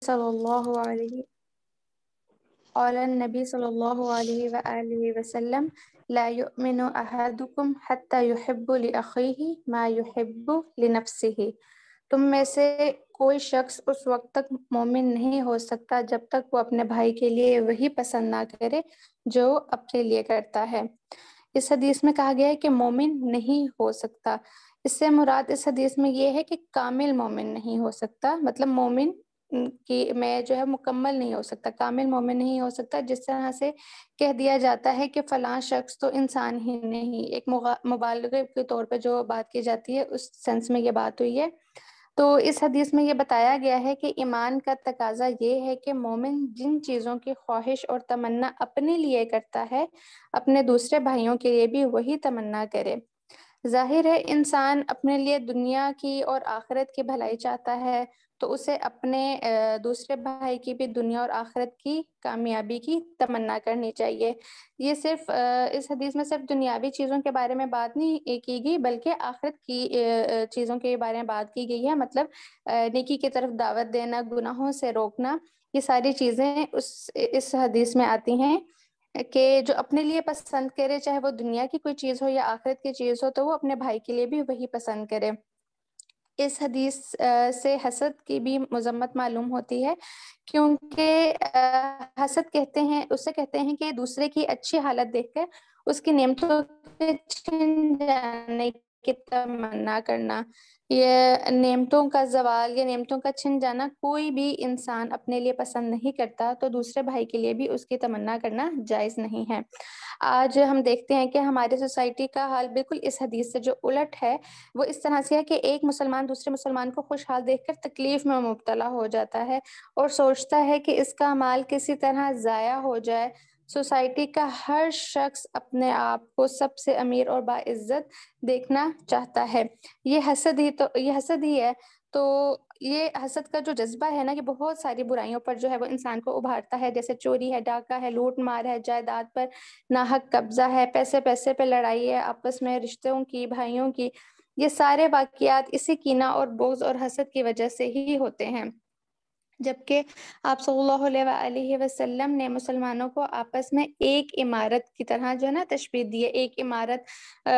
صلی اللہ علیہ قال النبی صلی اللہ علیہ وآلہ وسلم لا يؤمن احدکم حتی يحب لأخیہ ما يحب لنفسہ، تم میں سے کوئی شخص اس وقت تک مومن نہیں ہو سکتا جب تک وہ اپنے بھائی کے لیے وہی پسند نہ کرے جو اپنے لیے کرتا ہے۔ اس حدیث میں کہا گیا ہے کہ مومن نہیں ہو سکتا، اس سے مراد اس حدیث میں یہ ہے کہ کامل مومن نہیں ہو سکتا، مطلب مومن کی میں جو ہے مکمل نہیں ہو سکتا، کامل مومن نہیں ہو سکتا، جس طرح سے کہہ دیا جاتا ہے کہ فلاں شخص تو انسان ہی نہیں، ایک مبالغے کے طور پہ جو بات کی جاتی ہے اس سینس میں یہ بات ہوئی ہے۔ تو اس حدیث میں یہ بتایا گیا ہے کہ ایمان کا تقاضا یہ ہے کہ مومن جن چیزوں کی خواہش اور تمنا اپنے لیے کرتا ہے اپنے دوسرے بھائیوں کے لیے بھی وہی تمنا کرے۔ ظاہر ہے انسان اپنے لیے دنیا کی اور آخرت کی بھلائی چاہتا ہے، تو اسے اپنے دوسرے بھائی کی بھی دنیا اور آخرت کی کامیابی کی تمنا کرنی چاہیے۔ یہ صرف اس حدیث میں صرف دنیاوی چیزوں کے بارے میں بات نہیں کی گئی، بلکہ آخرت کی چیزوں کے بارے میں بات کی گئی ہے، مطلب نیکی کی طرف دعوت دینا، گناہوں سے روکنا، یہ ساری چیزیں اس حدیث میں آتی ہیں کہ جو اپنے لیے پسند کرے، چاہے وہ دنیا کی کوئی چیز ہو یا آخرت کی چیز ہو، تو وہ اپنے بھائی کے لیے بھی وہی پسند کرے۔ اس حدیث سے حسد کی بھی مذمت معلوم ہوتی ہے، کیونکہ حسد کہتے ہیں کہ دوسرے کی اچھی حالت دیکھ کر اس کی نعمتوں کے چھن جانے کی تمنا کرنا۔ یہ نعمتوں کا زوال یا نعمتوں کا چھن جانا کوئی بھی انسان اپنے لیے پسند نہیں کرتا، تو دوسرے بھائی کے لیے بھی اس کی تمنا کرنا جائز نہیں ہے۔ آج ہم دیکھتے ہیں کہ ہماری سوسائٹی کا حال بالکل اس حدیث سے جو الٹ ہے، وہ اس طرح سے ہے کہ ایک مسلمان دوسرے مسلمان کو خوشحال دیکھ کر تکلیف میں مبتلا ہو جاتا ہے اور سوچتا ہے کہ اس کا مال کسی طرح ضائع ہو جائے۔ سوسائٹی کا ہر شخص اپنے آپ کو سب سے امیر اور باعزت دیکھنا چاہتا ہے۔ یہ حسد ہی ہے۔ تو یہ حسد کا جو جذبہ ہے نا، یہ بہت ساری برائیوں پر جو ہے وہ انسان کو ابھارتا ہے، جیسے چوری ہے، ڈاکہ ہے، لوٹ مار ہے، جائیداد پر ناحق قبضہ ہے، پیسے پہ لڑائی ہے، آپس میں رشتوں کی، بھائیوں کی۔ یہ سارے واقعات اسی کینہ اور بغض اور حسد کی وجہ سے ہی ہوتے ہیں، جبکہ آپ صلی اللہ علیہ وآلہ وسلم نے مسلمانوں کو آپس میں ایک عمارت کی طرح جو ہے نا تشبیہ دی ہے۔ ایک عمارت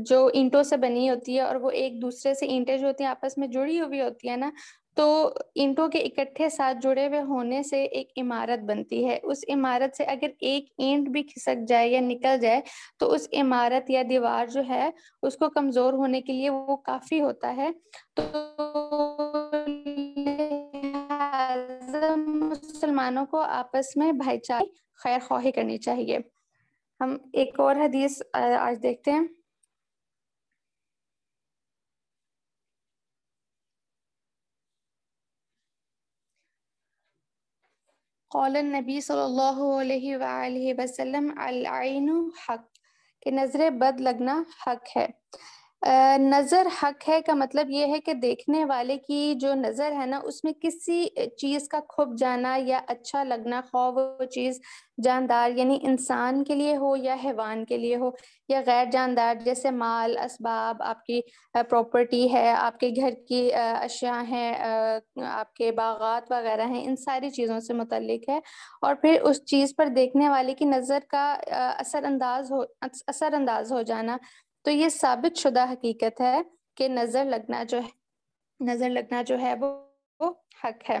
جو اینٹوں سے بنی ہوتی ہے، اور وہ ایک دوسرے سے اینٹیں جو ہوتی ہیں آپس میں جڑی ہوئی ہوتی ہے نا، تو اینٹوں کے اکٹھے ساتھ جڑے ہوئے ہونے سے ایک عمارت بنتی ہے۔ اس عمارت سے اگر ایک اینٹ بھی کھسک جائے یا نکل جائے تو اس عمارت یا دیوار جو ہے اس کو کمزور ہونے کے لیے وہ کافی ہوتا ہے۔ تو مسلمانوں کو آپس میں بھائی چارے خیر خواہی کرنی چاہیے۔ ہم ایک اور حدیث آج دیکھتے ہیں۔ قال النبی صلی اللہ علیہ وآلہ وسلم العین حق، کہ نظر بد لگنا حق ہے۔ نظر حق ہے کا مطلب یہ ہے کہ دیکھنے والے کی جو نظر ہے نا، اس میں کسی چیز کا کھپ جانا یا اچھا لگنا، خواہ وہ چیز جاندار یعنی انسان کے لیے ہو یا حیوان کے لیے ہو، یا غیر جاندار جیسے مال، اسباب، آپ کی پراپرٹی ہے، آپ کے گھر کی اشیاء ہیں، آپ کے باغات وغیرہ ہیں، ان ساری چیزوں سے متعلق ہے۔ اور پھر اس چیز پر دیکھنے والے کی نظر کا اثر انداز ہو جانا، تو یہ ثابت شدہ حقیقت ہے کہ نظر لگنا جو ہے وہ حق ہے۔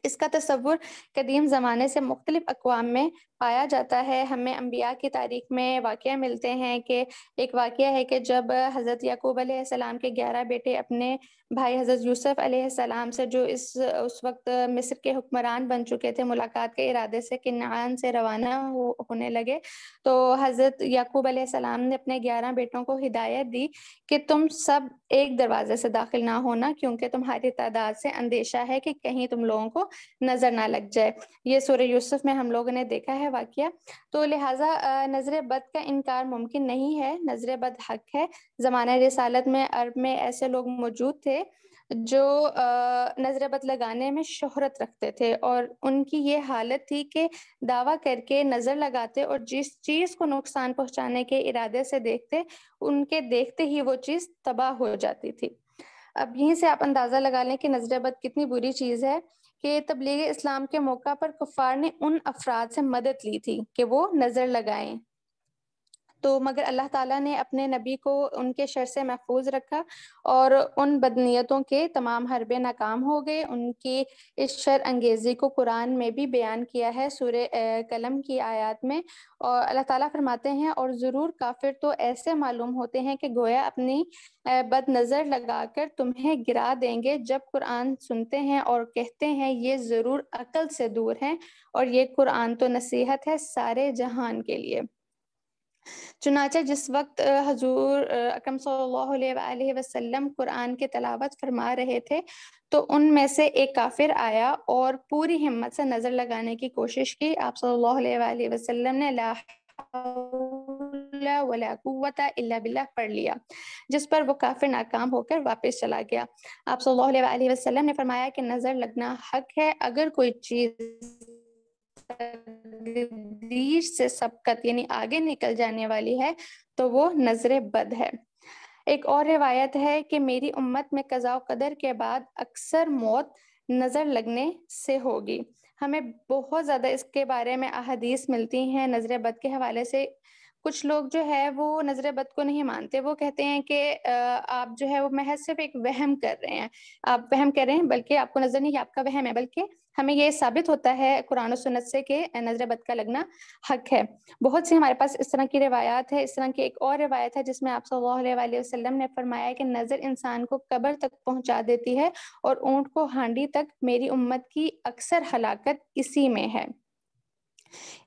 اس کا تصور قدیم زمانے سے مختلف اقوام میں پایا جاتا ہے۔ ہمیں انبیاء کی تاریخ میں واقعہ ملتے ہیں کہ ایک واقعہ ہے کہ جب حضرت یعقوب علیہ السلام کے 11 بیٹے اپنے بھائی حضرت یوسف علیہ السلام سے، جو اس وقت مصر کے حکمران بن چکے تھے، ملاقات کے ارادے سے کنعان سے روانہ ہونے لگے، تو حضرت یعقوب علیہ السلام نے اپنے 11 بیٹوں کو ہدایت دی کہ تم سب ایک دروازے سے داخل نہ ہونا، کیونکہ تمہاری تعداد سے اندیشہ ہے کہ کہیں تم لوگوں کو نظر نہ لگ جائے۔ یہ سورہ یوسف میں ہم لوگوں نے دیکھا ہے واقعہ۔ تو لہٰذا نظر بد کا انکار ممکن نہیں ہے، نظر بد حق ہے۔ زمانہ رسالت میں عرب میں ایسے لوگ موجود تھے جو نظر بد لگانے میں شہرت رکھتے تھے، اور ان کی یہ حالت تھی کہ دعویٰ کر کے نظر لگاتے اور جس چیز کو نقصان پہنچانے کے ارادے سے دیکھتے، ان کے دیکھتے ہی وہ چیز تباہ ہو جاتی تھی۔ اب یہیں سے آپ اندازہ لگا لیں کہ نظر بد کتنی بری چیز ہے، کہ تبلیغ اسلام کے موقع پر کفار نے ان افراد سے مدد لی تھی کہ وہ نظر لگائیں، تو مگر اللہ تعالیٰ نے اپنے نبی کو ان کے شر سے محفوظ رکھا اور ان بدنیتوں کے تمام حربے ناکام ہو گئے۔ ان کی اس شر انگیزی کو قرآن میں بھی بیان کیا ہے سورہ قلم کی آیات میں، اور اللہ تعالیٰ فرماتے ہیں اور ضرور کافر تو ایسے معلوم ہوتے ہیں کہ گویا اپنی بد نظر لگا کر تمہیں گرا دیں گے جب قرآن سنتے ہیں اور کہتے ہیں یہ ضرور عقل سے دور ہیں، اور یہ قرآن تو نصیحت ہے سارے جہان کے لیے۔ چنانچہ جس وقت حضور اکرم صلی اللہ علیہ وآلہ وسلم قرآن کی تلاوت فرما رہے تھے تو ان میں سے ایک کافر آیا اور پوری ہمت سے نظر لگانے کی کوشش کی۔ آپ صلی اللہ علیہ وآلہ وسلم نے لا حول ولا قوت الا باللہ پڑھ لیا، جس پر وہ کافر ناکام ہو کر واپس چلا گیا۔ آپ صلی اللہ علیہ وآلہ وسلم نے فرمایا کہ نظر لگنا حق ہے، اگر کوئی چیز تقدیر سے سبقت یعنی آگے نکل جانے والی ہے تو وہ نظر بد ہے۔ ایک اور روایت ہے کہ میری امت میں قضاء و قدر کے بعد اکثر موت نظر لگنے سے ہوگی۔ ہمیں بہت زیادہ اس کے بارے میں احادیث ملتی ہیں نظر بد کے حوالے سے۔ کچھ لوگ جو ہے وہ نظر بد کو نہیں مانتے، وہ کہتے ہیں کہ آپ جو ہے وہ محض صرف ایک وہم کر رہے ہیں، آپ وہم کر رہے ہیں، بلکہ آپ کو نظر نہیں کہ آپ کا وہم ہے، بلکہ ہمیں یہ ثابت ہوتا ہے قرآن و سنت سے کہ نظر بد کا لگنا حق ہے۔ بہت سی ہمارے پاس اس طرح کی روایات ہے۔ اس طرح کی ایک اور روایت ہے جس میں آپ صلی اللہ علیہ وآلہ وسلم نے فرمایا کہ نظر انسان کو قبر تک پہنچا دیتی ہے اور اونٹ کو ہانڈی تک، میری امت کی اکثر ہلاکت اسی میں ہے۔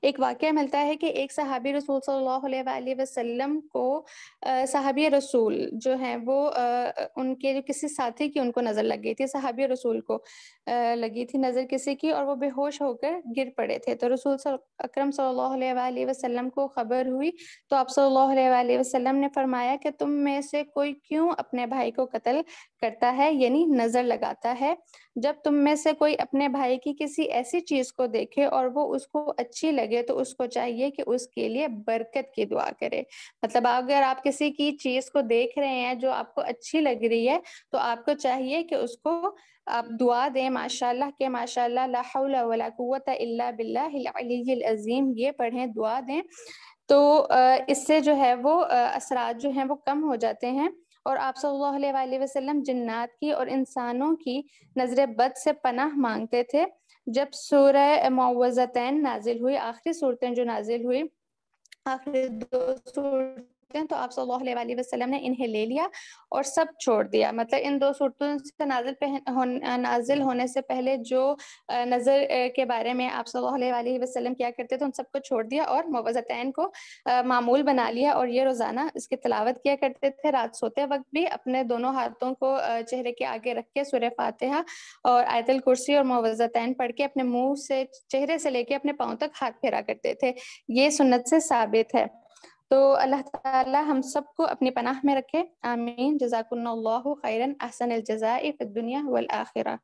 ایک واقعہ ملتا ہے کہ ایک صحابی رسول صلی اللہ علیہ وآلہ وسلم کو صحابی رسول جو ہیں وہ ان کے جو کسی ساتھی کی ان کو نظر لگ گئی تھی، صحابی رسول کو لگی تھی نظر کسی کی، اور وہ بے ہوش ہو کر گر پڑے تھے۔ تو رسول اکرم صلی اللہ علیہ وآلہ وسلم کو خبر ہوئی تو آپ صلی اللہ علیہ وآلہ وسلم نے فرمایا کہ تم میں سے کوئی کیوں اپنے بھائی کو قتل کرتا ہے، یعنی نظر لگاتا ہے؟ جب تم میں سے کوئی اپنے بھائی کی کسی ایسی چیز کو دیکھے اور وہ اس کو اچھی لگے تو اس کو چاہیے کہ اس کے لیے برکت کی دعا کرے۔ مطلب اگر آپ کسی کی چیز کو دیکھ رہے ہیں جو آپ کو اچھی لگ رہی ہے تو آپ کو چاہیے کہ اس کو آپ دعا دیں، ماشاءاللہ کہ ماشاءاللہ لا حول ولا قوت الا باللہ العلی العظیم، یہ پڑھیں، دعا دیں، تو اس سے جو ہے وہ اثرات جو ہیں وہ کم ہو جاتے ہیں۔ اور آپ صلی اللہ علیہ وآلہ وسلم جنات کی اور انسانوں کی نظر بد سے پناہ مانگتے تھے۔ جب سورہ معوذتین نازل ہوئی، آخری صورتیں جو نازل ہوئی، آخری 2 صورتیں، تو آپ صلی اللہ علیہ وآلہ وسلم نے انہیں لے لیا اور سب چھوڑ دیا۔ مطلب ان 2 صورتوں سے نازل ہونے سے پہلے جو نظر کے بارے میں آپ صلی اللہ علیہ وآلہ وسلم کیا کرتے تھے ان سب کو چھوڑ دیا اور معوذتین کو معمول بنا لیا، اور یہ روزانہ اس کی تلاوت کیا کرتے تھے۔ رات سوتے وقت بھی اپنے دونوں ہاتھوں کو چہرے کے آگے رکھ کے سورہ فاتحہ اور آیت الکرسی اور معوذتین پڑھ کے اپنے منہ سے، چہرے سے لے کے اپنے پاؤں تک ہاتھ پھیرا کرتے تھے۔ یہ سنت سے ثابت ہے۔ تو اللہ تعالی ہم سب کو اپنی پناہ میں رکھے، آمین۔ جزاکم اللہ خیرا، احسن الجزاء فی الدنیا والآخرہ۔